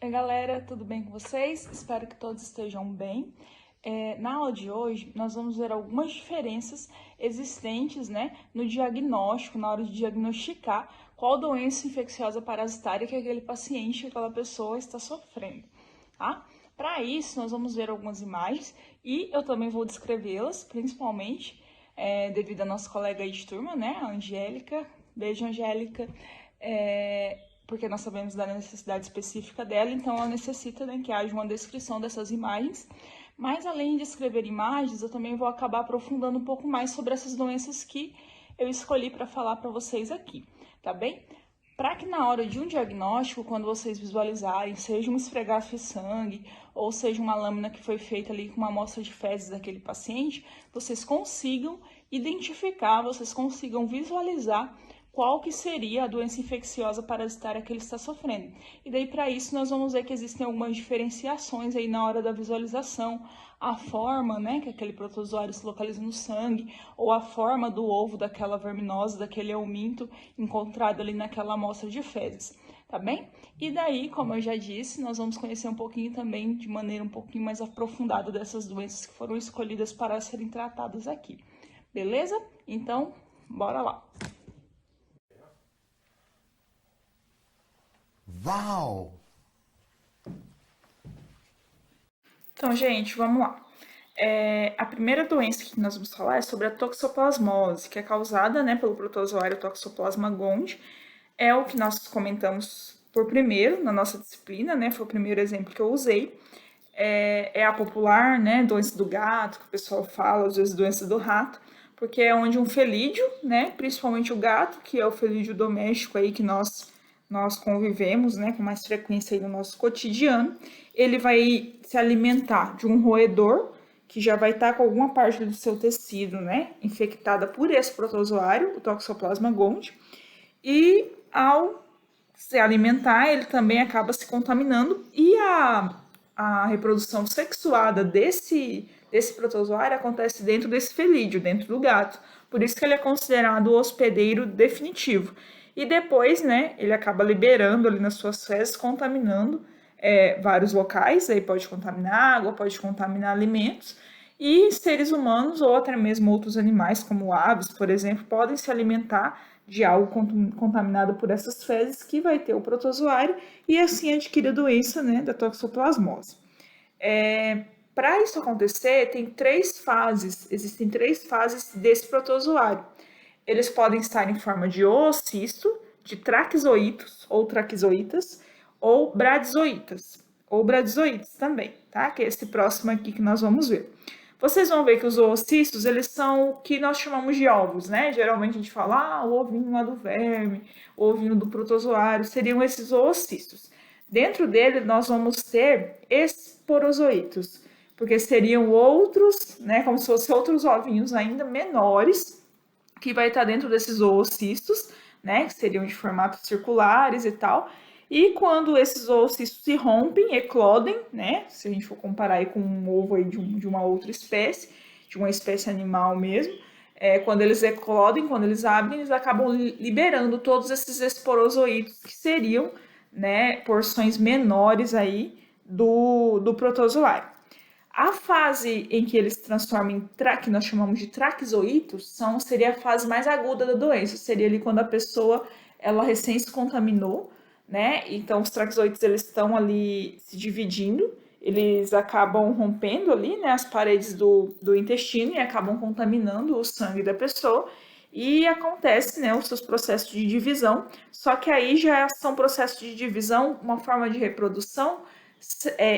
Oi galera, tudo bem com vocês? Espero que todos estejam bem. Na aula de hoje, nós vamos ver algumas diferenças existentes, no diagnóstico, na hora de diagnosticar qual doença infecciosa parasitária que aquele paciente, aquela pessoa está sofrendo, tá? Para isso, nós vamos ver algumas imagens e eu também vou descrevê-las, principalmente devido à nossa colega aí de turma, a Angélica. Beijo, Angélica. Porque nós sabemos da necessidade específica dela, então ela necessita que haja uma descrição dessas imagens. Mas além de escrever imagens, eu também vou acabar aprofundando um pouco mais sobre essas doenças que eu escolhi para falar para vocês aqui, tá bem? Para que na hora de um diagnóstico, quando vocês visualizarem, seja um esfregaço de sangue, ou seja uma lâmina que foi feita ali com uma amostra de fezes daquele paciente, vocês consigam identificar, vocês consigam visualizar qual que seria a doença infecciosa parasitária que ele está sofrendo. E daí, para isso, nós vamos ver que existem algumas diferenciações aí na hora da visualização, a forma, que aquele protozoário se localiza no sangue, ou a forma do ovo daquela verminose, daquele euminto encontrado ali naquela amostra de fezes, tá bem? E daí, como eu já disse, nós vamos conhecer um pouquinho também, de maneira um pouquinho mais aprofundada, dessas doenças que foram escolhidas para serem tratadas aqui. Beleza? Então, bora lá! Uau! Então, gente, vamos lá. A primeira doença que nós vamos falar é sobre a toxoplasmose, que é causada pelo protozoário Toxoplasma gondii. É o que nós comentamos por primeiro na nossa disciplina, foi o primeiro exemplo que eu usei. É a popular, doença do gato, que o pessoal fala, às vezes doença do rato, porque é onde um felídeo, principalmente o gato, que é o felídeo doméstico aí que nós convivemos, com mais frequência aí no nosso cotidiano, ele vai se alimentar de um roedor que já vai estar com alguma parte do seu tecido, infectada por esse protozoário, o Toxoplasma gondii, e ao se alimentar, ele também acaba se contaminando e a reprodução sexuada desse protozoário acontece dentro desse felídeo, dentro do gato. Por isso que ele é considerado o hospedeiro definitivo. E depois, ele acaba liberando ali nas suas fezes, contaminando vários locais, aí pode contaminar água, pode contaminar alimentos, e seres humanos ou até mesmo outros animais, como aves, por exemplo, podem se alimentar de algo contaminado por essas fezes que vai ter o protozoário e assim adquirir a doença da toxoplasmose. Para isso acontecer, existem três fases desse protozoário. Eles podem estar em forma de oocisto, de traquizoítos ou traquizoítas, ou bradizoítas, ou bradizoídes também, tá? Que é esse próximo aqui que nós vamos ver. Vocês vão ver que os oocistos, eles são o que nós chamamos de ovos, Geralmente a gente fala, o ovinho lá do verme, o ovinho do protozoário, seriam esses oocistos. Dentro dele, nós vamos ter esporozoítos, porque seriam outros, como se fossem outros ovinhos ainda menores, que vai estar dentro desses oocistos, que seriam de formatos circulares e tal. E quando esses oocistos se rompem, eclodem, se a gente for comparar aí com um ovo aí de uma outra espécie, de uma espécie animal mesmo, quando eles eclodem, quando eles abrem, eles acabam liberando todos esses esporozoítos, que seriam, porções menores aí do protozoário. A fase em que eles se transformam em que nós chamamos de traquizoítos, seria a fase mais aguda da doença. Seria ali quando a pessoa ela recém se contaminou, Então os traquizoítos eles estão ali se dividindo, eles acabam rompendo ali, as paredes do intestino e acabam contaminando o sangue da pessoa. E acontece, os seus processos de divisão. Só que aí já são processos de divisão, uma forma de reprodução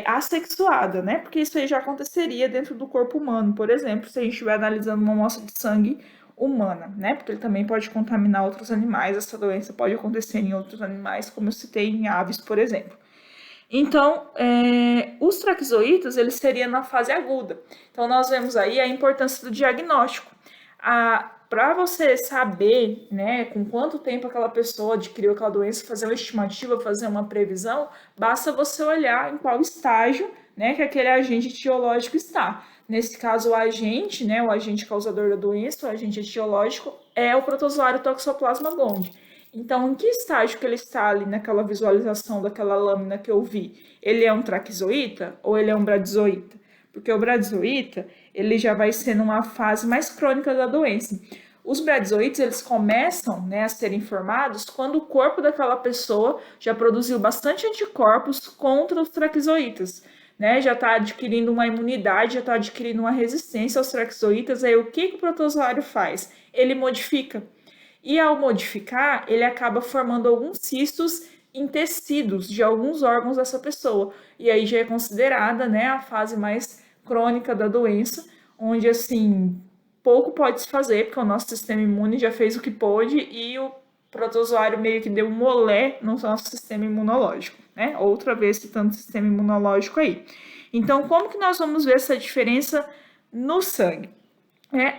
assexuada, Porque isso aí já aconteceria dentro do corpo humano, por exemplo, se a gente estiver analisando uma amostra de sangue humana, Porque ele também pode contaminar outros animais, essa doença pode acontecer em outros animais, como eu citei em aves, por exemplo. Então, os traquizoítos, eles seriam na fase aguda. Então, nós vemos aí a importância do diagnóstico. Para você saber, com quanto tempo aquela pessoa adquiriu aquela doença, fazer uma estimativa, fazer uma previsão, basta você olhar em qual estágio, que aquele agente etiológico está. Nesse caso, o agente, o agente causador da doença, o agente etiológico, é o protozoário Toxoplasma gondii. Então, em que estágio que ele está ali naquela visualização daquela lâmina que eu vi? Ele é um traquizoíta ou ele é um bradizoíta? Porque o bradizoíta, ele já vai ser numa fase mais crônica da doença. Os bradizoítas, eles começam, né, a serem formados quando o corpo daquela pessoa já produziu bastante anticorpos contra os traquizoítas, né? Já está adquirindo uma imunidade, já está adquirindo uma resistência aos traquizoítas. Aí o que o protozoário faz? Ele modifica. E ao modificar, ele acaba formando alguns cistos em tecidos de alguns órgãos dessa pessoa. E aí já é considerada, né, a fase mais crônica da doença, onde assim pouco pode se fazer, porque o nosso sistema imune já fez o que pôde e o protozoário meio que deu um molé no nosso sistema imunológico, né? Outra vez citando o sistema imunológico aí. Então, como que nós vamos ver essa diferença no sangue?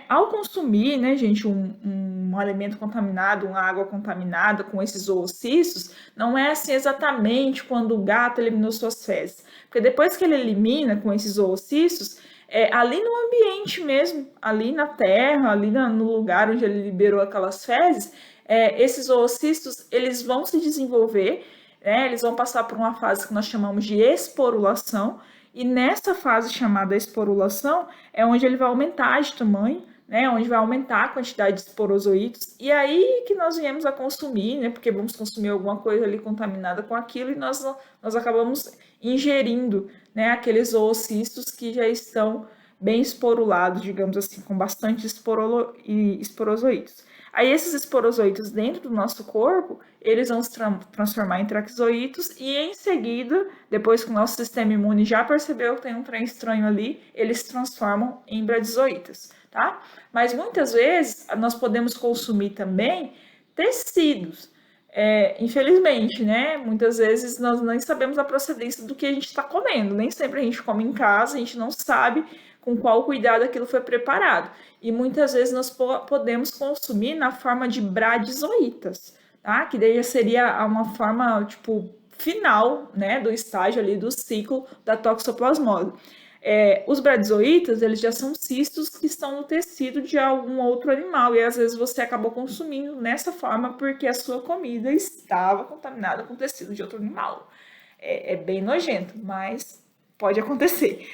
Ao consumir, né, gente, um alimento contaminado, uma água contaminada com esses oocistos, não é assim exatamente quando o gato eliminou suas fezes. Porque depois que ele elimina com esses oocistos, ali no ambiente mesmo, ali na terra, ali no lugar onde ele liberou aquelas fezes, esses oocistos, eles vão se desenvolver, né, eles vão passar por uma fase que nós chamamos de esporulação, e nessa fase chamada esporulação é onde ele vai aumentar de tamanho, né, onde vai aumentar a quantidade de esporozoítos, e aí que nós viemos a consumir, né, porque vamos consumir alguma coisa ali contaminada com aquilo e nós acabamos ingerindo, né, aqueles oocistos que já estão bem esporulados, digamos assim, com bastante esporozoítos. Aí esses esporozoítos dentro do nosso corpo, eles vão se transformar em traquizoítos e em seguida, depois que o nosso sistema imune já percebeu que tem um trem estranho ali, eles se transformam em bradizoítas, tá? Mas muitas vezes nós podemos consumir também tecidos. Infelizmente, né? Muitas vezes nós nem sabemos a procedência do que a gente está comendo. Nem sempre a gente come em casa, a gente não sabe com qual cuidado aquilo foi preparado. E muitas vezes nós podemos consumir na forma de bradizoítas, tá? Que daí já seria uma forma, tipo, final, né, do estágio ali do ciclo da toxoplasmose. Os bradizoítas, eles já são cistos que estão no tecido de algum outro animal, e às vezes você acabou consumindo nessa forma porque a sua comida estava contaminada com tecido de outro animal. É bem nojento, mas pode acontecer.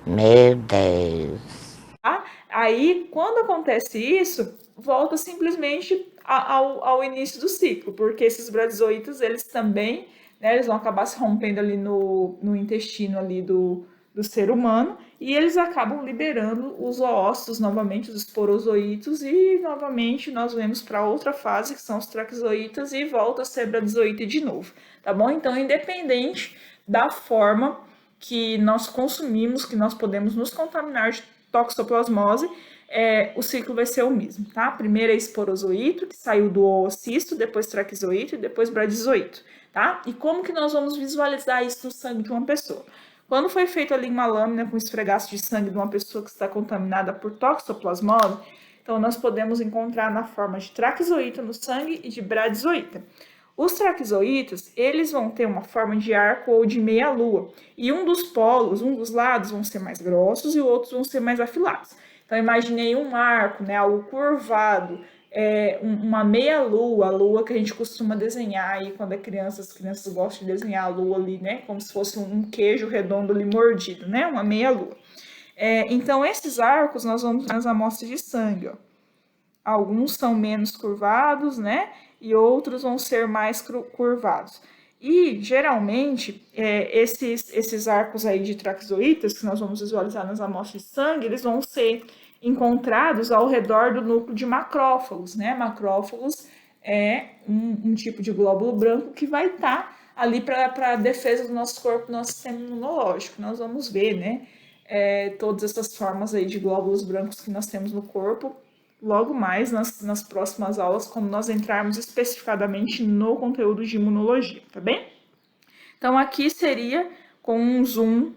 Meu Deus. Tá? Aí, quando acontece isso, volta simplesmente ao início do ciclo, porque esses bradizoítas, eles também, né, eles vão acabar se rompendo ali no intestino ali do ser humano, e eles acabam liberando os oócitos novamente, os esporozoítos, e novamente nós vemos para outra fase, que são os traquizoítas, e volta a ser bradizoíta de novo, tá bom? Então, independente da forma que nós consumimos, que nós podemos nos contaminar de toxoplasmose, o ciclo vai ser o mesmo, tá? Primeiro é esporozoíto, que saiu do oocisto, depois traquizoíto e depois bradizoíto, tá? E como que nós vamos visualizar isso no sangue de uma pessoa? Quando foi feito ali uma lâmina com esfregaço de sangue de uma pessoa que está contaminada por toxoplasmose, então nós podemos encontrar na forma de traquizoíta no sangue e de bradizoíta. Os traquizoítas, eles vão ter uma forma de arco ou de meia-lua, e um dos polos, um dos lados vão ser mais grossos e outros vão ser mais afilados. Então, imaginei um arco, né, algo curvado, uma meia-lua, a lua que a gente costuma desenhar aí quando é criança, as crianças gostam de desenhar a lua ali, né, como se fosse um queijo redondo ali mordido, né, uma meia-lua. Então, esses arcos nós vamos nas amostras de sangue, ó. Alguns são menos curvados, né? E outros vão ser mais curvados. E, geralmente, esses arcos aí de traquizoítas, que nós vamos visualizar nas amostras de sangue, eles vão ser encontrados ao redor do núcleo de macrófagos, né? Macrófagos é um tipo de glóbulo branco que vai estar ali para a defesa do nosso corpo, do nosso sistema imunológico. Nós vamos ver, né? Todas essas formas aí de glóbulos brancos que nós temos no corpo logo mais nas próximas aulas, quando nós entrarmos especificadamente no conteúdo de imunologia, tá bem? Então, aqui seria com um zoom,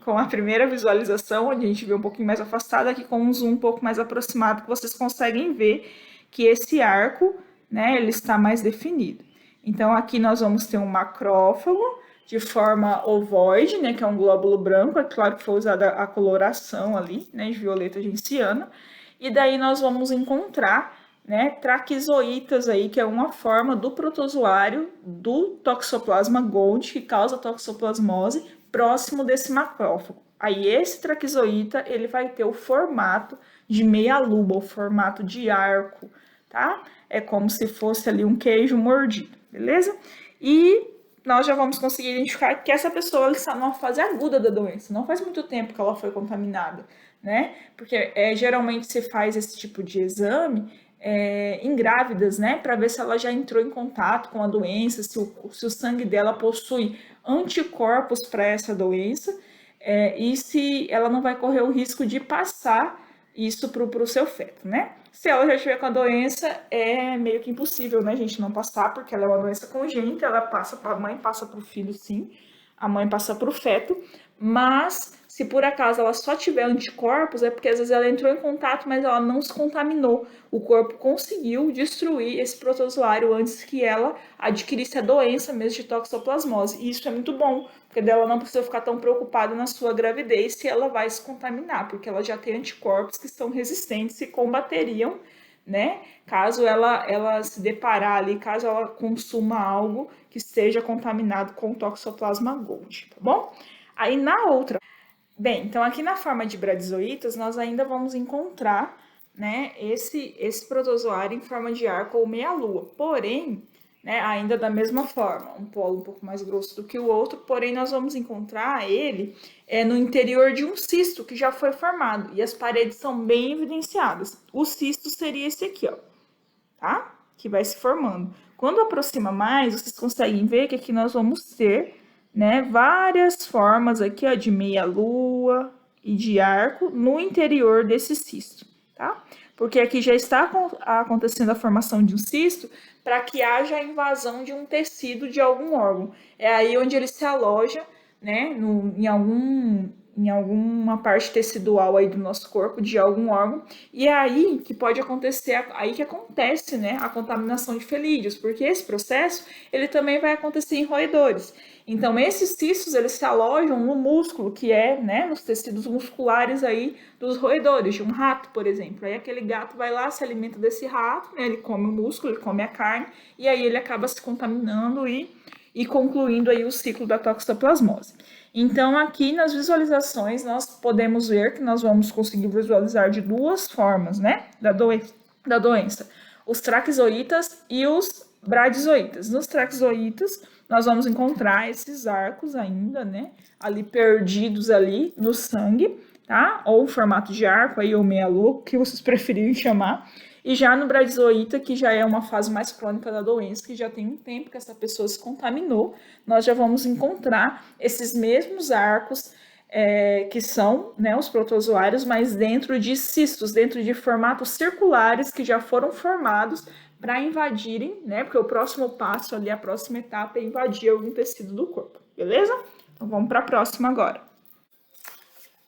com a primeira visualização, onde a gente vê um pouquinho mais afastado, aqui com um zoom um pouco mais aproximado, que vocês conseguem ver que esse arco, né, ele está mais definido. Então, aqui nós vamos ter um macrófago de forma ovoide, né, que é um glóbulo branco, é claro que foi usada a coloração ali, né, de violeta genciana, e daí nós vamos encontrar, né, traquizoítas aí, que é uma forma do protozoário do Toxoplasma gondii, que causa toxoplasmose, próximo desse macrófago. Aí esse traquizoíta, ele vai ter o formato de meia-lua, o formato de arco, tá? É como se fosse ali um queijo mordido, beleza? E nós já vamos conseguir identificar que essa pessoa está numa fase aguda da doença. Não faz muito tempo que ela foi contaminada, né? Porque geralmente se faz esse tipo de exame em grávidas, né? Para ver se ela já entrou em contato com a doença, se o sangue dela possui anticorpos para essa doença e se ela não vai correr o risco de passar isso para o seu feto, né? Se ela já estiver com a doença, é meio que impossível, né, gente, não passar, porque ela é uma doença congênita, ela passa para a mãe, passa para o filho, sim, a mãe passa para o feto, mas se por acaso ela só tiver anticorpos, é porque às vezes ela entrou em contato, mas ela não se contaminou. O corpo conseguiu destruir esse protozoário antes que ela adquirisse a doença mesmo de toxoplasmose. E isso é muito bom, porque dela não precisa ficar tão preocupada na sua gravidez se ela vai se contaminar, porque ela já tem anticorpos que são resistentes e combateriam, né? Caso ela se deparar ali, caso ela consuma algo que esteja contaminado com Toxoplasma gondii, tá bom? Aí na outra, bem, então aqui na forma de bradizoítas nós ainda vamos encontrar, né, esse protozoário em forma de arco ou meia-lua, porém, né, ainda da mesma forma, um polo um pouco mais grosso do que o outro, porém nós vamos encontrar ele no interior de um cisto que já foi formado e as paredes são bem evidenciadas. O cisto seria esse aqui, ó, tá? Que vai se formando. Quando aproxima mais, vocês conseguem ver que aqui nós vamos ter, né, várias formas aqui, ó, de meia-lua e de arco no interior desse cisto, tá? Porque aqui já está acontecendo a formação de um cisto para que haja a invasão de um tecido de algum órgão. É aí onde ele se aloja, né, em alguma parte tecidual aí do nosso corpo, de algum órgão, e é aí que pode acontecer, aí que acontece, né, a contaminação de felídeos, porque esse processo, ele também vai acontecer em roedores. Então, esses cistos, eles se alojam no músculo, que é, né, nos tecidos musculares aí dos roedores, de um rato, por exemplo. Aí aquele gato vai lá, se alimenta desse rato, né, ele come o músculo, ele come a carne, e aí ele acaba se contaminando e concluindo aí o ciclo da toxoplasmose. Então, aqui nas visualizações, nós podemos ver que nós vamos conseguir visualizar de duas formas, né, da doença. Os traquizoítas e os bradizoítas. Nos traquizoítas, nós vamos encontrar esses arcos ainda, né, ali perdidos ali no sangue, tá? Ou em formato de arco aí, ou meia-lua, o que vocês preferirem chamar. E já no bradizoíta, que já é uma fase mais crônica da doença, que já tem um tempo que essa pessoa se contaminou, nós já vamos encontrar esses mesmos arcos que são, né, os protozoários, mas dentro de cistos, dentro de formatos circulares que já foram formados para invadirem, né, porque o próximo passo ali, a próxima etapa é invadir algum tecido do corpo, beleza? Então vamos para a próxima agora.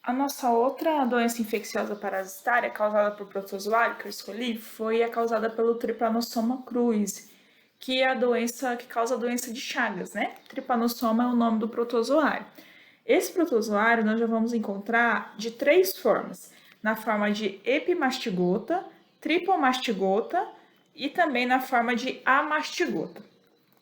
A nossa outra doença infecciosa parasitária causada por protozoário que eu escolhi foi a causada pelo Trypanosoma cruzi, que é a doença que causa a doença de Chagas, né? Trypanosoma é o nome do protozoário. Esse protozoário nós já vamos encontrar de três formas: na forma de epimastigota, tripomastigota e também na forma de amastigota.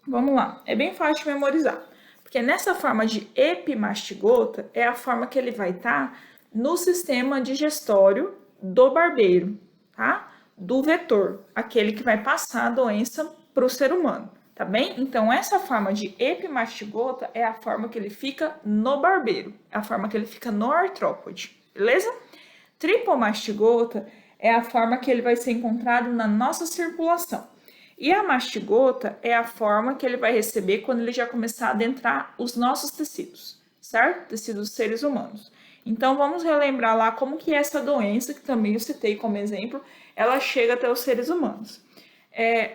Vamos lá, é bem fácil de memorizar. Porque nessa forma de epimastigota é a forma que ele vai estar no sistema digestório do barbeiro, tá? Do vetor, aquele que vai passar a doença para o ser humano, tá bem? Então, essa forma de epimastigota é a forma que ele fica no barbeiro, é a forma que ele fica no artrópode, beleza? Tripomastigota é a forma que ele vai ser encontrado na nossa circulação. E a mastigota é a forma que ele vai receber quando ele já começar a adentrar os nossos tecidos, certo? Tecidos dos seres humanos. Então, vamos relembrar lá como que essa doença, que também eu citei como exemplo, ela chega até os seres humanos.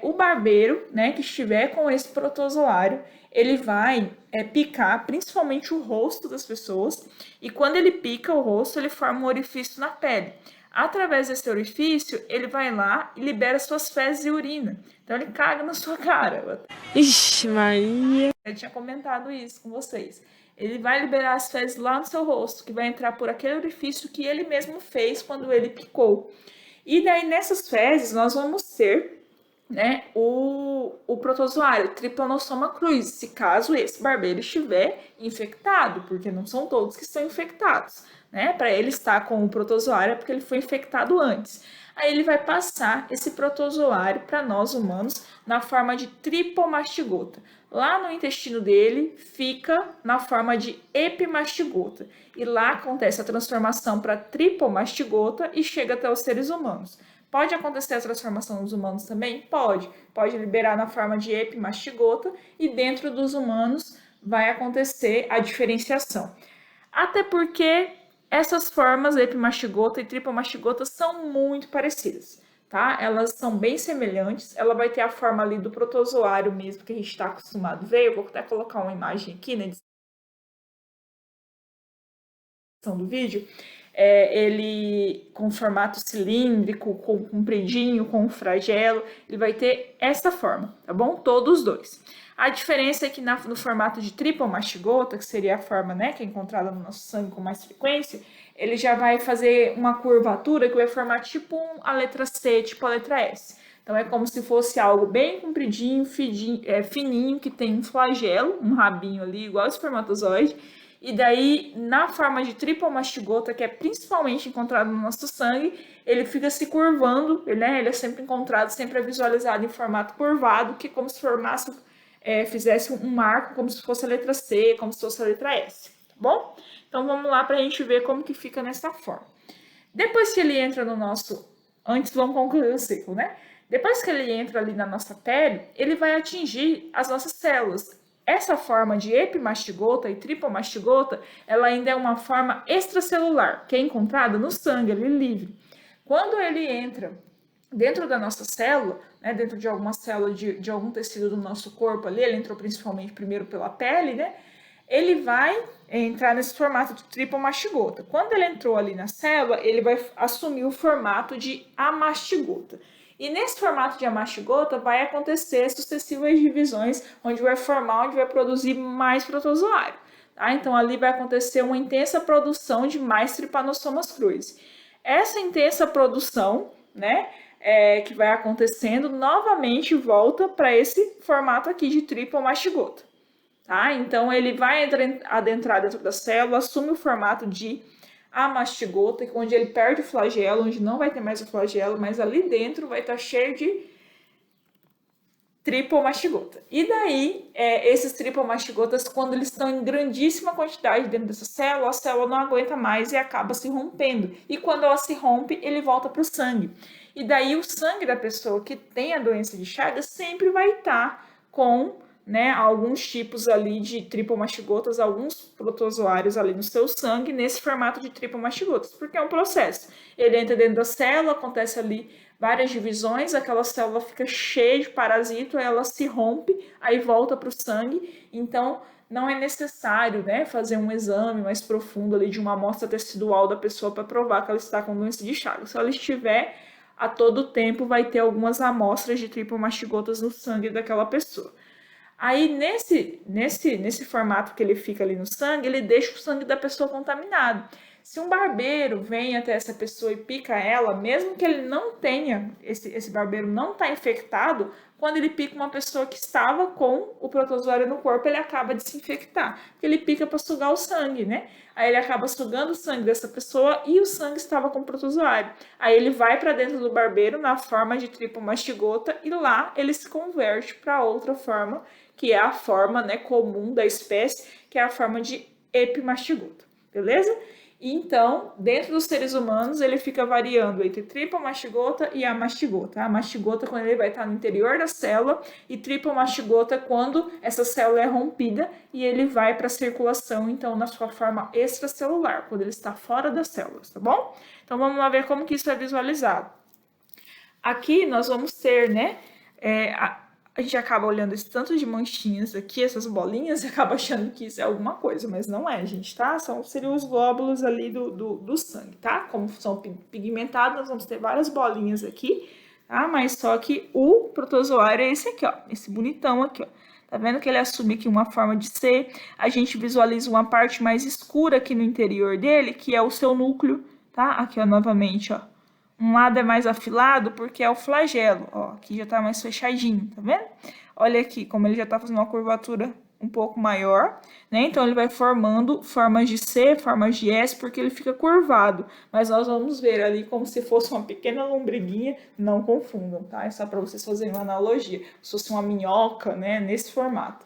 O barbeiro, né, que estiver com esse protozoário, ele vai picar principalmente o rosto das pessoas, e quando ele pica o rosto, ele forma um orifício na pele. Através desse orifício, ele vai lá e libera suas fezes e urina. Então, ele caga na sua cara. Ixi, Maria. Eu tinha comentado isso com vocês. Ele vai liberar as fezes lá no seu rosto, que vai entrar por aquele orifício que ele mesmo fez quando ele picou. E daí, nessas fezes, nós vamos ter, né, o protozoário, Trypanosoma cruzi, se caso esse barbeiro estiver infectado, porque não são todos que estão infectados, né? Para ele estar com o protozoário é porque ele foi infectado antes. Aí ele vai passar esse protozoário para nós humanos na forma de tripomastigota. Lá no intestino dele fica na forma de epimastigota. E lá acontece a transformação para tripomastigota e chega até os seres humanos. Pode acontecer a transformação nos humanos também? Pode. Pode liberar na forma de epimastigota e dentro dos humanos vai acontecer a diferenciação. Até porque essas formas, epimastigota e tripomastigota, são muito parecidas, tá? Elas são bem semelhantes. Ela vai ter a forma ali do protozoário mesmo, que a gente está acostumado a ver. Eu vou até colocar uma imagem aqui na edição do vídeo. Ele com formato cilíndrico, com compridinho, com flagelo, ele vai ter essa forma, tá bom? Todos os dois. A diferença é que no formato de tripomastigota, que seria a forma, né, que é encontrada no nosso sangue com mais frequência, ele já vai fazer uma curvatura que vai formar tipo a letra C, tipo a letra S. Então é como se fosse algo bem compridinho, fininho, que tem um flagelo, um rabinho ali, igual o espermatozoide. E daí, na forma de tripomastigota, que é principalmente encontrado no nosso sangue, ele fica se curvando, né? Ele é sempre encontrado, sempre é visualizado em formato curvado, que é como se formasse, fizesse um marco, como se fosse a letra C, como se fosse a letra S, tá bom? Então, vamos lá para a gente ver como que fica nessa forma. Depois que ele entra no nosso... Antes, vamos concluir o ciclo, né? Depois que ele entra ali na nossa pele, ele vai atingir as nossas células. Essa forma de epimastigota e tripomastigota, ela ainda é uma forma extracelular, que é encontrada no sangue, ali livre. Quando ele entra dentro da nossa célula, né, dentro de alguma célula de algum tecido do nosso corpo ali, ele entrou principalmente primeiro pela pele, né? Ele vai entrar nesse formato de tripomastigota. Quando ele entrou ali na célula, ele vai assumir o formato de amastigota. E nesse formato de amastigota vai acontecer sucessivas divisões, onde vai formar, onde vai produzir mais protozoário. Tá? Então ali vai acontecer uma intensa produção de mais Trypanosomas cruzi. Essa intensa produção, né, que vai acontecendo, novamente volta para esse formato aqui de tripomastigota. Tá? Então ele vai adentrar dentro da célula, assume o formato de amastigota, onde ele perde o flagelo, onde não vai ter mais o flagelo, mas ali dentro vai estar cheio de tripomastigota. E daí, esses tripomastigotas, quando eles estão em grandíssima quantidade dentro dessa célula, a célula não aguenta mais e acaba se rompendo. E quando ela se rompe, ele volta para o sangue. E daí o sangue da pessoa que tem a doença de Chagas sempre vai estar com, né, alguns tipos ali de tripomastigotas, alguns protozoários ali no seu sangue, nesse formato de tripomastigotas, porque é um processo. Ele entra dentro da célula, acontece ali várias divisões, aquela célula fica cheia de parasito, ela se rompe, aí volta para o sangue, então não é necessário, né, fazer um exame mais profundo ali de uma amostra tecidual da pessoa para provar que ela está com doença de Chagas. Se ela estiver, a todo tempo vai ter algumas amostras de tripomastigotas no sangue daquela pessoa. Aí, nesse formato que ele fica ali no sangue, ele deixa o sangue da pessoa contaminado. Se um barbeiro vem até essa pessoa e pica ela, mesmo que ele não tenha, esse barbeiro não está infectado, quando ele pica uma pessoa que estava com o protozoário no corpo, ele acaba de se infectar, porque ele pica para sugar o sangue, né? Aí ele acaba sugando o sangue dessa pessoa e o sangue estava com o protozoário. Aí ele vai para dentro do barbeiro na forma de tripomastigota e lá ele se converte para outra forma, que é a forma, né, comum da espécie, que é a forma de epimastigota, beleza? E então, dentro dos seres humanos, ele fica variando entre tripomastigota e amastigota. A mastigota quando ele vai estar no interior da célula e tripomastigota quando essa célula é rompida e ele vai para a circulação, então, na sua forma extracelular, quando ele está fora das células, tá bom? Então, vamos lá ver como que isso é visualizado. Aqui nós vamos ter, né, a gente acaba olhando esse tanto de manchinhas aqui, essas bolinhas, e acaba achando que isso é alguma coisa, mas não é, gente, tá? Seriam os glóbulos ali do sangue, tá? Como são pigmentados, nós vamos ter várias bolinhas aqui, tá? Mas só que o protozoário é esse aqui, ó, esse bonitão aqui, ó. Tá vendo que ele assume aqui uma forma de C? A gente visualiza uma parte mais escura aqui no interior dele, que é o seu núcleo, tá? Aqui, ó, novamente, ó. Um lado é mais afilado porque é o flagelo, ó, aqui já tá mais fechadinho, tá vendo? Olha aqui como ele já tá fazendo uma curvatura um pouco maior, né? Então, ele vai formando formas de C, formas de S, porque ele fica curvado. Mas nós vamos ver ali como se fosse uma pequena lombriguinha, não confundam, tá? É só para vocês fazerem uma analogia. Se fosse uma minhoca, né? Nesse formato.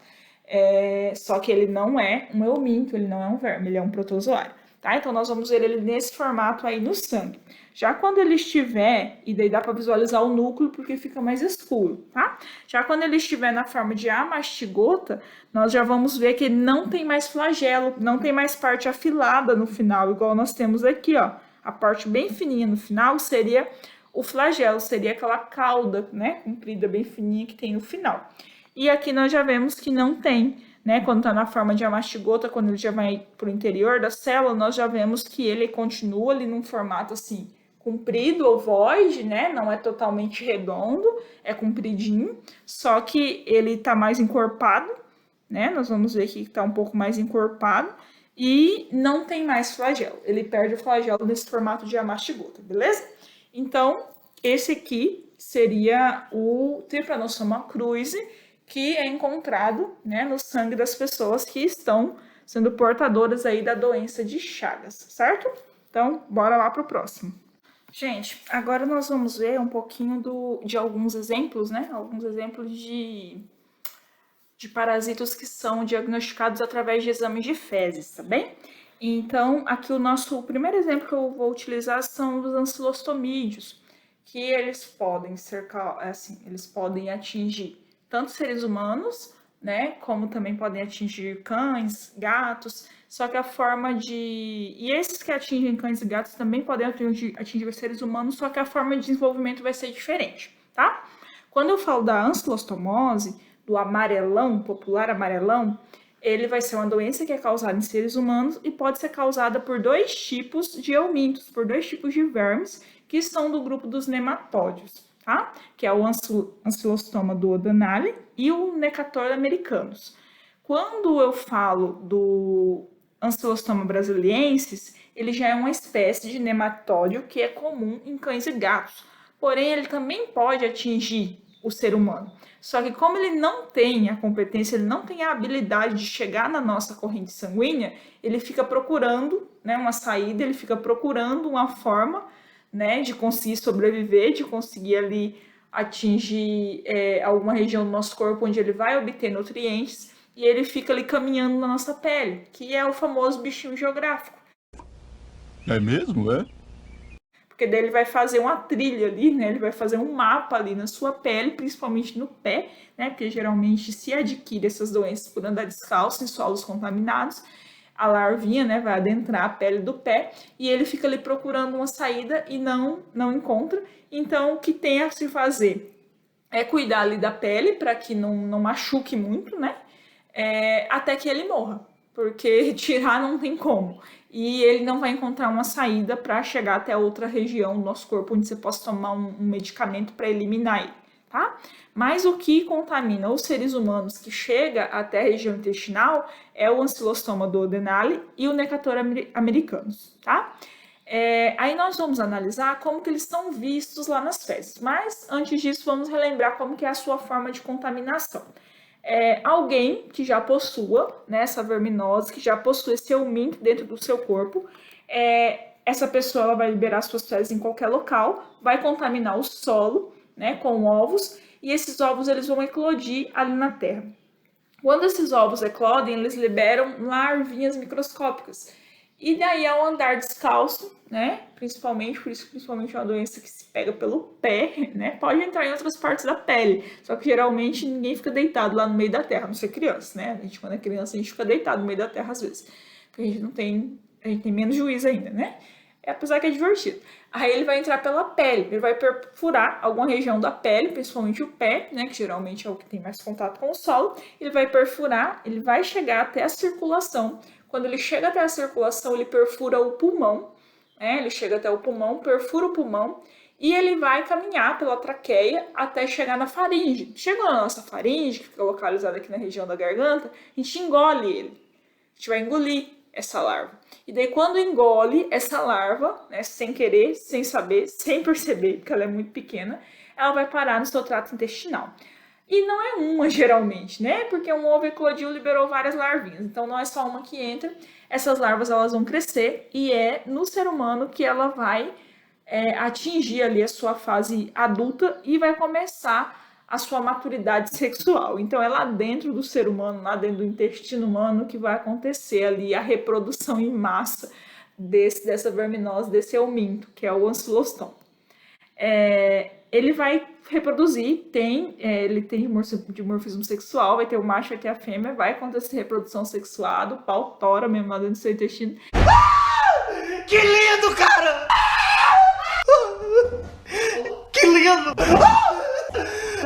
Só que ele não é um euminto, ele não é um verme, ele é um protozoário, tá? Então, nós vamos ver ele nesse formato aí no sangue. Já quando ele estiver, e daí dá para visualizar o núcleo porque fica mais escuro, tá? Já quando ele estiver na forma de amastigota, nós já vamos ver que ele não tem mais flagelo, não tem mais parte afilada no final, igual nós temos aqui, ó. A parte bem fininha no final seria o flagelo, seria aquela cauda, né, comprida, bem fininha que tem no final. E aqui nós já vemos que não tem, né, quando está na forma de amastigota, quando ele já vai para o interior da célula, nós já vemos que ele continua ali num formato assim, comprido, ovoide, né? Não é totalmente redondo, é compridinho, só que ele tá mais encorpado, né? Nós vamos ver aqui que tá um pouco mais encorpado e não tem mais flagelo. Ele perde o flagelo nesse formato de amastigota, beleza? Então, esse aqui seria o Trypanosoma cruzi, que é encontrado, né, no sangue das pessoas que estão sendo portadoras aí da doença de Chagas, certo? Então, bora lá pro próximo. Gente, agora nós vamos ver um pouquinho de alguns exemplos, né? Alguns exemplos de parasitas que são diagnosticados através de exames de fezes, tá bem? Então, aqui o primeiro exemplo que eu vou utilizar são os ancilostomídeos, que eles podem ser, assim, eles podem atingir tanto seres humanos, né, como também podem atingir cães, gatos, só que a forma de... E esses que atingem cães e gatos também podem atingir seres humanos, só que a forma de desenvolvimento vai ser diferente, tá? Quando eu falo da ancilostomose, do amarelão, popular amarelão, ele vai ser uma doença que é causada em seres humanos e pode ser causada por dois tipos de eumintos, por dois tipos de vermes, que são do grupo dos nematódios, tá? Que é o Ancylostoma duodenale e o Necator americanus. Quando eu falo do Ancylostoma brasiliensis, ele já é uma espécie de nematódio que é comum em cães e gatos. Porém, ele também pode atingir o ser humano. Só que como ele não tem a competência, ele não tem a habilidade de chegar na nossa corrente sanguínea, ele fica procurando, né, uma saída, ele fica procurando uma forma, né, de conseguir sobreviver, de conseguir ali atingir alguma região do nosso corpo onde ele vai obter nutrientes, e ele fica ali caminhando na nossa pele, que é o famoso bichinho geográfico. É mesmo, é? Porque daí ele vai fazer uma trilha ali, né? Ele vai fazer um mapa ali na sua pele, principalmente no pé, né? Porque geralmente se adquire essas doenças por andar descalço em solos contaminados. A larvinha, né, vai adentrar a pele do pé e ele fica ali procurando uma saída e não encontra. Então, o que tem a se fazer é cuidar ali da pele para que não machuque muito, né? Até que ele morra, porque tirar não tem como. E ele não vai encontrar uma saída para chegar até outra região do nosso corpo onde você possa tomar um medicamento para eliminar ele, tá? Mas o que contamina os seres humanos que chega até a região intestinal é o Ancylostoma duodenale e o Necator americanus, tá? Aí nós vamos analisar como que eles são vistos lá nas fezes, mas antes disso vamos relembrar como que é a sua forma de contaminação. Alguém que já possua, né, essa verminose, que já possui esse euminto dentro do seu corpo, essa pessoa ela vai liberar suas fezes em qualquer local, vai contaminar o solo, né, com ovos, e esses ovos eles vão eclodir ali na terra. Quando esses ovos eclodem, eles liberam larvinhas microscópicas. E daí, ao andar descalço, né, principalmente, por isso principalmente é uma doença que se pega pelo pé, né, pode entrar em outras partes da pele, só que geralmente ninguém fica deitado lá no meio da terra, a não ser criança, né, a gente quando é criança a gente fica deitado no meio da terra às vezes, porque a gente tem menos juízo ainda, né, apesar que é divertido. Aí ele vai entrar pela pele, ele vai perfurar alguma região da pele, principalmente o pé, né, que geralmente é o que tem mais contato com o solo, ele vai perfurar, ele vai chegar até a circulação. Quando ele chega até a circulação, ele perfura o pulmão, né? Ele chega até o pulmão, perfura o pulmão e ele vai caminhar pela traqueia até chegar na faringe. Chegando na nossa faringe, que fica localizada aqui na região da garganta, a gente engole ele. A gente vai engolir essa larva. E daí quando engole essa larva, né, sem querer, sem saber, sem perceber, porque ela é muito pequena, ela vai parar no seu trato intestinal. E não é uma geralmente, né? Porque um ovo eclodiu, liberou várias larvinhas. Então não é só uma que entra. Essas larvas elas vão crescer e é no ser humano que ela vai atingir ali a sua fase adulta e vai começar a sua maturidade sexual. Então é lá dentro do ser humano, lá dentro do intestino humano que vai acontecer ali a reprodução em massa dessa verminose, desse euminto, que é o ancilostoma. Ele vai reproduzir, ele tem dimorfismo sexual, vai ter o macho, vai ter a fêmea, vai acontecer reprodução sexuada, o pau tora mesmo lá dentro do seu intestino. Que lindo, cara! Que lindo!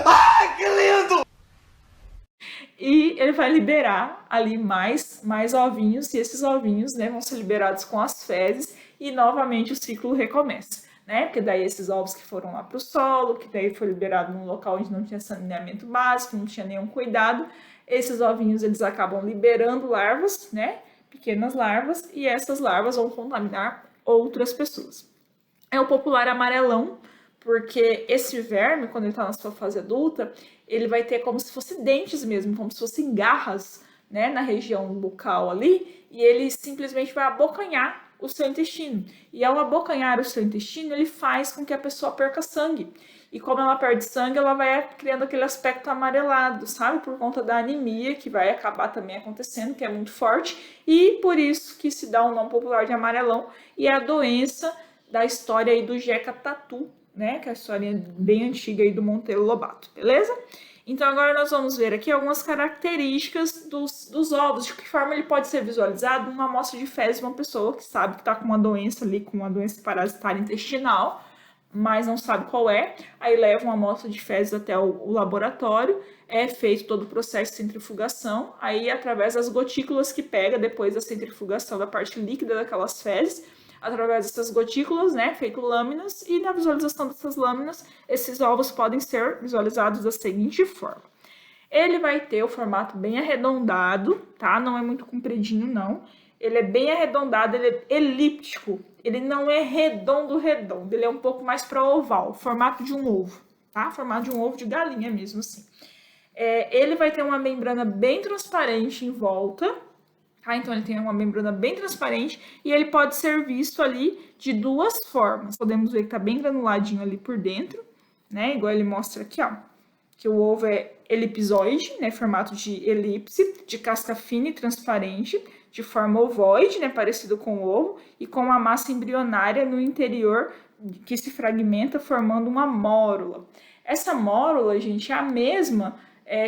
Ai, que lindo! E ele vai liberar ali mais ovinhos, e esses ovinhos, né, vão ser liberados com as fezes, e novamente o ciclo recomeça. Né? Porque daí esses ovos que foram lá para o solo, que daí foi liberado num local onde não tinha saneamento básico, não tinha nenhum cuidado, esses ovinhos eles acabam liberando larvas, né? Pequenas larvas, e essas larvas vão contaminar outras pessoas. É o popular amarelão, porque esse verme, quando ele está na sua fase adulta, ele vai ter como se fossem dentes mesmo, como se fossem garras, né, na região bucal ali, e ele simplesmente vai abocanhar o seu intestino. E ao abocanhar o seu intestino, ele faz com que a pessoa perca sangue. E como ela perde sangue, ela vai criando aquele aspecto amarelado, sabe? Por conta da anemia, que vai acabar também acontecendo, que é muito forte. E por isso que se dá o nome popular de amarelão. E é a doença da história aí do Jeca Tatu, né? Que é a história bem antiga aí do Monteiro Lobato, beleza? Então agora nós vamos ver aqui algumas características dos ovos, de que forma ele pode ser visualizado numa amostra de fezes de uma pessoa que sabe que está com uma doença ali, com uma doença parasitária intestinal, mas não sabe qual é. Aí leva uma amostra de fezes até o laboratório, é feito todo o processo de centrifugação, aí através das gotículas que pega depois da centrifugação da parte líquida daquelas fezes, através dessas gotículas, né, feito lâminas, e na visualização dessas lâminas, esses ovos podem ser visualizados da seguinte forma. Ele vai ter o formato bem arredondado, tá? Não é muito compridinho, não. Ele é bem arredondado, ele é elíptico. Ele não é redondo, ele é um pouco mais para oval, formato de um ovo, tá? Formato de um ovo de galinha mesmo, assim. Ele vai ter uma membrana bem transparente em volta, tá? Então ele tem uma membrana bem transparente e ele pode ser visto ali de duas formas. Podemos ver que tá bem granuladinho ali por dentro, né? Igual ele mostra aqui, ó, que o ovo é elipsoide, né? Formato de elipse, de casca fina e transparente, de forma ovoide, né? Parecido com o ovo, e com uma massa embrionária no interior que se fragmenta formando uma mórula. Essa mórula, gente, é a mesma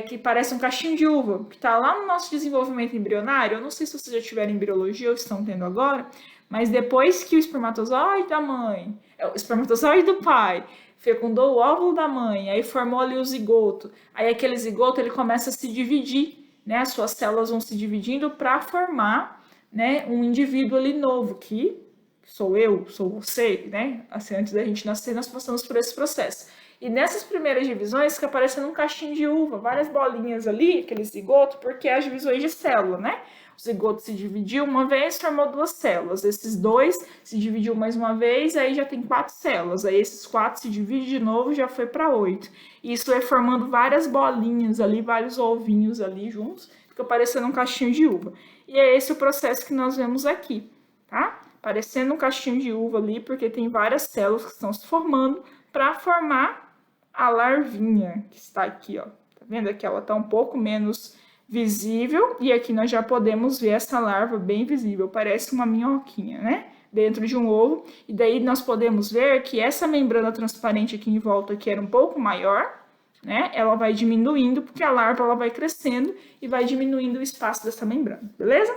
que parece um cachinho de uva, que está lá no nosso desenvolvimento embrionário. Eu não sei se vocês já tiveram embriologia ou estão tendo agora, mas depois que o espermatozoide da mãe, o espermatozoide do pai, fecundou o óvulo da mãe, aí formou ali o zigoto, aí aquele zigoto ele começa a se dividir, né? As suas células vão se dividindo para formar, né, um indivíduo ali novo, que sou eu, sou você, né? Assim, antes da gente nascer, nós passamos por esse processo. E nessas primeiras divisões fica parecendo um cachinho de uva, várias bolinhas ali, aquele zigoto, porque é as divisões de célula, né? O zigoto se dividiu uma vez, formou duas células. Esses dois se dividiu mais uma vez, aí já tem 4 células. Aí esses 4 se dividem de novo, já foi para 8. E isso é formando várias bolinhas ali, vários ovinhos ali juntos, fica parecendo um cachinho de uva. E é esse o processo que nós vemos aqui, tá? Parecendo um cachinho de uva ali, porque tem várias células que estão se formando para formar a larvinha que está aqui, ó. Tá vendo? Aqui ela tá um pouco menos visível e aqui nós já podemos ver essa larva bem visível. Parece uma minhoquinha, né? Dentro de um ovo. E daí nós podemos ver que essa membrana transparente aqui em volta, que era um pouco maior, né? Ela vai diminuindo porque a larva ela vai crescendo e vai diminuindo o espaço dessa membrana, beleza?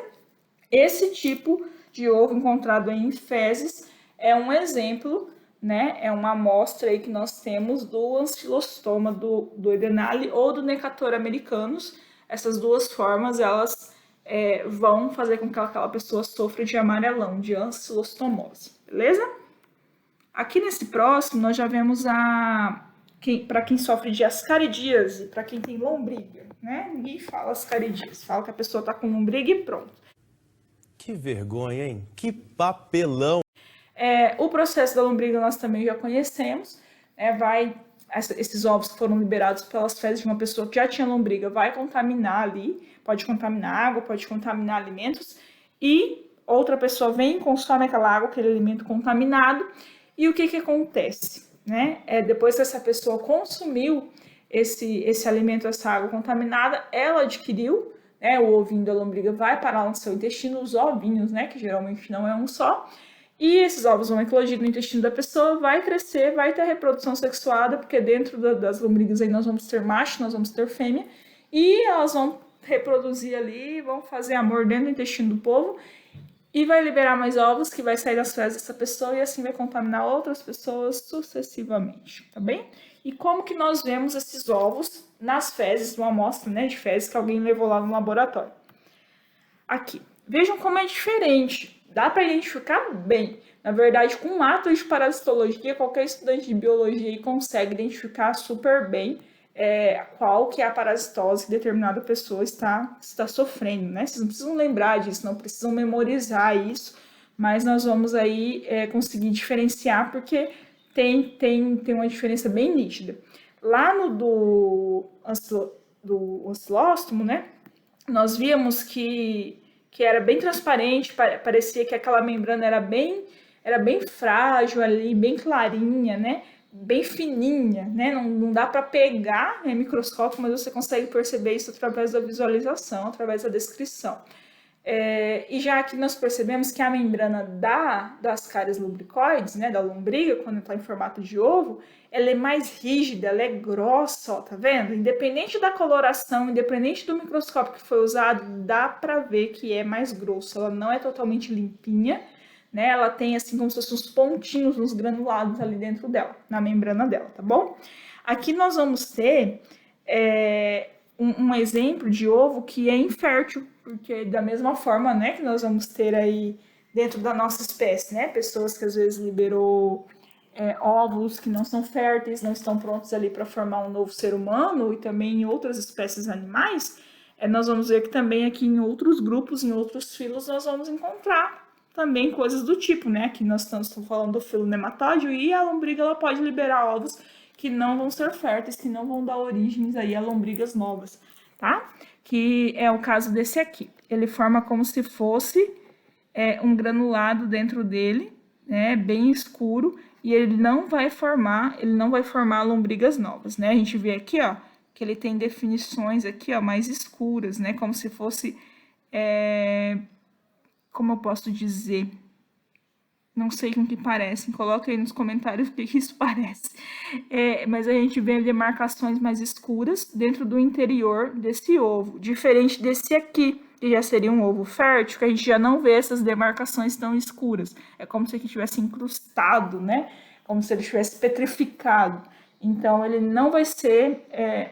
Esse tipo de ovo encontrado em fezes é um exemplo, né? É uma amostra aí que nós temos do ancilostoma do Edenale ou do Necator americanus. Essas duas formas, elas vão fazer com que aquela pessoa sofra de amarelão, de ancilostomose, beleza? Aqui nesse próximo, nós já vemos para quem sofre de ascaridíase, para quem tem lombriga, né? Ninguém fala ascaridíase, fala que a pessoa tá com lombriga e pronto. Que vergonha, hein? Que papelão! O processo da lombriga nós também já conhecemos, né? Esses ovos que foram liberados pelas fezes de uma pessoa que já tinha lombriga vai contaminar ali, pode contaminar água, pode contaminar alimentos, e outra pessoa vem e consome aquela água, aquele alimento contaminado, e o que acontece? Né? Depois que essa pessoa consumiu esse alimento, essa água contaminada, ela adquiriu, né, o ovinho da lombriga vai parar no seu intestino, os ovinhos, né, que geralmente não é um só, e esses ovos vão eclodir no intestino da pessoa, vai crescer, vai ter reprodução sexuada, porque dentro das lombrigas aí nós vamos ter macho, nós vamos ter fêmea, e elas vão reproduzir ali, vão fazer amor dentro do intestino do povo, e vai liberar mais ovos que vai sair das fezes dessa pessoa e assim vai contaminar outras pessoas sucessivamente, tá bem? E como que nós vemos esses ovos nas fezes, numa amostra, né, de fezes que alguém levou lá no laboratório? Aqui, vejam como é diferente, dá para identificar bem. Na verdade, com um ato de parasitologia, qualquer estudante de biologia aí consegue identificar super bem qual que é a parasitose que determinada pessoa está sofrendo, né? Vocês não precisam lembrar disso, não precisam memorizar isso, mas nós vamos aí conseguir diferenciar, porque tem uma diferença bem nítida. Lá no do ancilóstomo, né? Nós víamos que era bem transparente, parecia que aquela membrana era bem frágil ali, bem clarinha, né? Bem fininha, né? Não dá para pegar em microscópio, mas você consegue perceber isso através da visualização, através da descrição. E já aqui nós percebemos que a membrana das cáries lubricoides, né, da lombriga, quando está em formato de ovo, ela é mais rígida, ela é grossa, ó, tá vendo? Independente da coloração, independente do microscópio que foi usado, dá para ver que é mais grosso, ela não é totalmente limpinha, né? Ela tem assim como se fossem uns pontinhos, uns granulados ali dentro dela, na membrana dela, tá bom? Aqui nós vamos ter um exemplo de ovo que é infértil, porque da mesma forma, né, que nós vamos ter aí dentro da nossa espécie, né, pessoas que às vezes liberou óvulos que não são férteis, não estão prontos ali para formar um novo ser humano, e também em outras espécies animais, nós vamos ver que também aqui em outros grupos, em outros filos, nós vamos encontrar também coisas do tipo, né? Aqui nós estamos falando do filo nematóide, e a lombriga ela pode liberar ovos que não vão ser férteis, que não vão dar origens aí a lombrigas novas, tá? Que é o caso desse aqui. Ele forma como se fosse um granulado dentro dele, né? Bem escuro, e ele não vai formar lombrigas novas, né? A gente vê aqui, ó, que ele tem definições aqui, ó, mais escuras, né? Como se fosse como eu posso dizer, não sei com que parece, coloca aí nos comentários o que isso parece. Mas a gente vê demarcações mais escuras dentro do interior desse ovo, diferente desse aqui, que já seria um ovo fértil, que a gente já não vê essas demarcações tão escuras. É como se ele tivesse incrustado, né? Como se ele tivesse petrificado. Então, ele não vai ser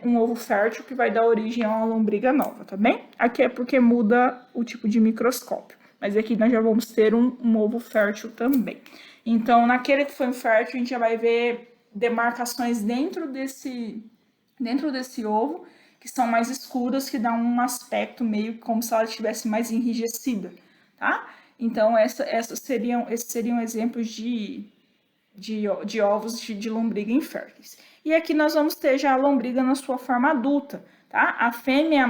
um ovo fértil que vai dar origem a uma lombriga nova, tá bem? Aqui é porque muda o tipo de microscópio. Mas aqui nós já vamos ter um ovo fértil também. Então, naquele que foi infértil, a gente já vai ver demarcações dentro desse ovo, que são mais escuras, que dá um aspecto meio como se ela estivesse mais enrijecida, tá? Então, esses seriam exemplos de ovos de lombriga inférteis. E aqui nós vamos ter já a lombriga na sua forma adulta, tá? A fêmea é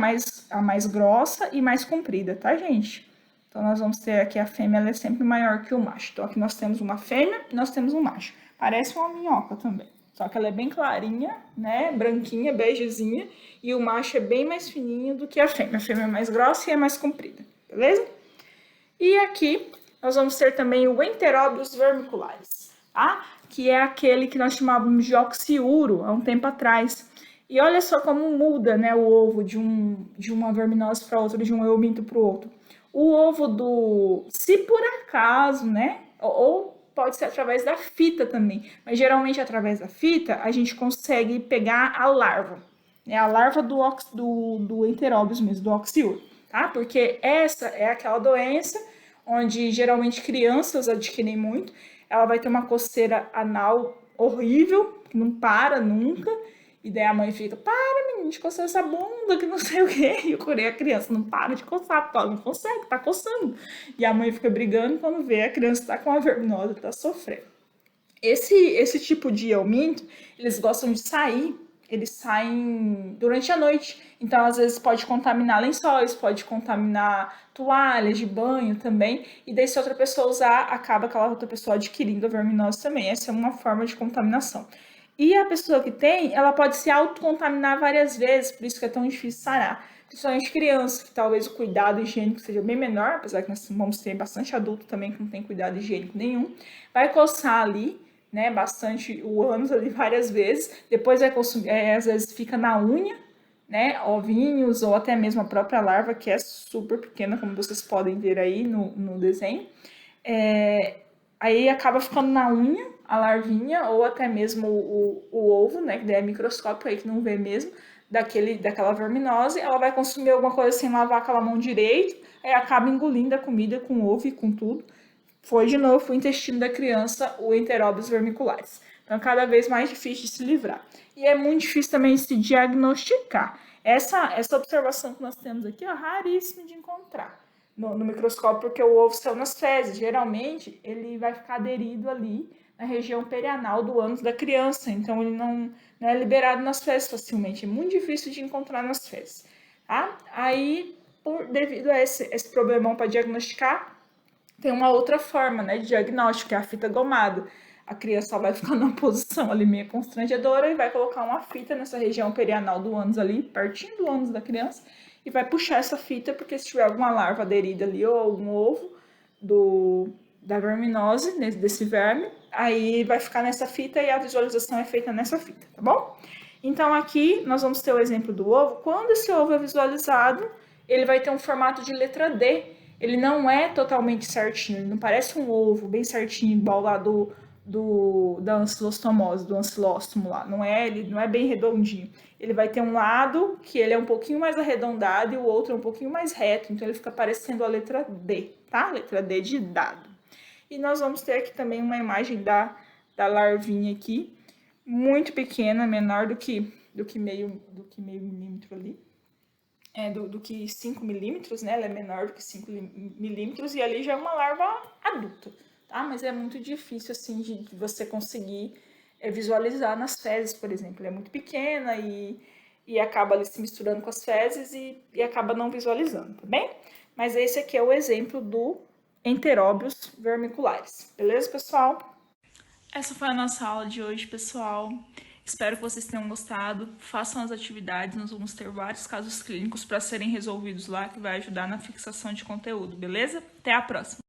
a mais grossa e mais comprida, tá, gente? Então, nós vamos ter aqui a fêmea, ela é sempre maior que o macho. Então, aqui nós temos uma fêmea e nós temos um macho. Parece uma minhoca também. Só que ela é bem clarinha, né? Branquinha, begezinha. E o macho é bem mais fininho do que a fêmea. A fêmea é mais grossa e é mais comprida. Beleza? E aqui nós vamos ter também o Enteróbios vermiculares, tá? Que é aquele que nós chamávamos de oxiuro há um tempo atrás. E olha só como muda, né, o ovo de uma verminose para outra, de um eumínto para o outro. O ovo se por acaso, né, ou pode ser através da fita também, mas geralmente através da fita a gente consegue pegar a larva, né, a larva do Enteróbios mesmo, do oxiuro, tá? Porque essa é aquela doença onde geralmente crianças adquirem muito, ela vai ter uma coceira anal horrível, que não para nunca, e daí a mãe fica, para menina, de coçar essa bunda, que não sei o quê. E a criança não para de coçar, porque ela não consegue, tá coçando. E a mãe fica brigando quando vê a criança tá com a verminose, tá sofrendo. Esse tipo de helminto, eles gostam de sair, eles saem durante a noite. Então, às vezes, pode contaminar lençóis, pode contaminar toalhas de banho também. E daí, se outra pessoa usar, acaba aquela outra pessoa adquirindo a verminose também. Essa é uma forma de contaminação. E a pessoa que tem, ela pode se autocontaminar várias vezes, por isso que é tão difícil sarar. Principalmente crianças, que talvez o cuidado higiênico seja bem menor, apesar que nós vamos ter bastante adulto também que não tem cuidado higiênico nenhum. Vai coçar ali, né, bastante o ânus ali várias vezes, depois vai consumir, às vezes fica na unha, né, ovinhos ou até mesmo a própria larva, que é super pequena, como vocês podem ver aí no desenho. Aí acaba ficando na unha, a larvinha, ou até mesmo o ovo, né, que daí é microscópico, aí que não vê mesmo, daquela verminose. Ela vai consumir alguma coisa sem lavar aquela mão direito, aí acaba engolindo a comida com ovo e com tudo. Foi de novo o intestino da criança, o Enteróbios vermiculares. Então, é cada vez mais difícil de se livrar. E é muito difícil também de se diagnosticar. Essa observação que nós temos aqui é raríssima de encontrar no microscópio, porque o ovo saiu nas fezes. Geralmente, ele vai ficar aderido ali na região perianal do ânus da criança. Então, ele não é liberado nas fezes facilmente. É muito difícil de encontrar nas fezes. Tá? Aí, devido a esse problemão para diagnosticar, tem uma outra forma, né, de diagnóstico, que é a fita gomada. A criança vai ficar numa posição ali meio constrangedora e vai colocar uma fita nessa região perianal do ânus ali, pertinho do ânus da criança, e vai puxar essa fita, porque se tiver alguma larva aderida ali ou algum ovo da verminose, desse verme, aí vai ficar nessa fita e a visualização é feita nessa fita, tá bom? Então aqui nós vamos ter o exemplo do ovo. Quando esse ovo é visualizado, ele vai ter um formato de letra D. Ele não é totalmente certinho, ele não parece um ovo bem certinho, igual lá da ancilostomose, do ancilóstomo lá. Ele não é bem redondinho. Ele vai ter um lado que ele é um pouquinho mais arredondado e o outro é um pouquinho mais reto, então ele fica parecendo a letra D, tá? Letra D de dado. E nós vamos ter aqui também uma imagem da larvinha aqui, muito pequena, menor do que meio milímetro ali. Do que 5 milímetros, né? Ela é menor do que 5 milímetros e ali já é uma larva adulta, tá? Mas é muito difícil, assim, de você conseguir visualizar nas fezes, por exemplo. Ela é muito pequena e acaba ali se misturando com as fezes e acaba não visualizando, tá bem? Mas esse aqui é o exemplo do Enteróbios vermiculares. Beleza, pessoal? Essa foi a nossa aula de hoje, pessoal. Espero que vocês tenham gostado. Façam as atividades, nós vamos ter vários casos clínicos para serem resolvidos lá, que vai ajudar na fixação de conteúdo, beleza? Até a próxima!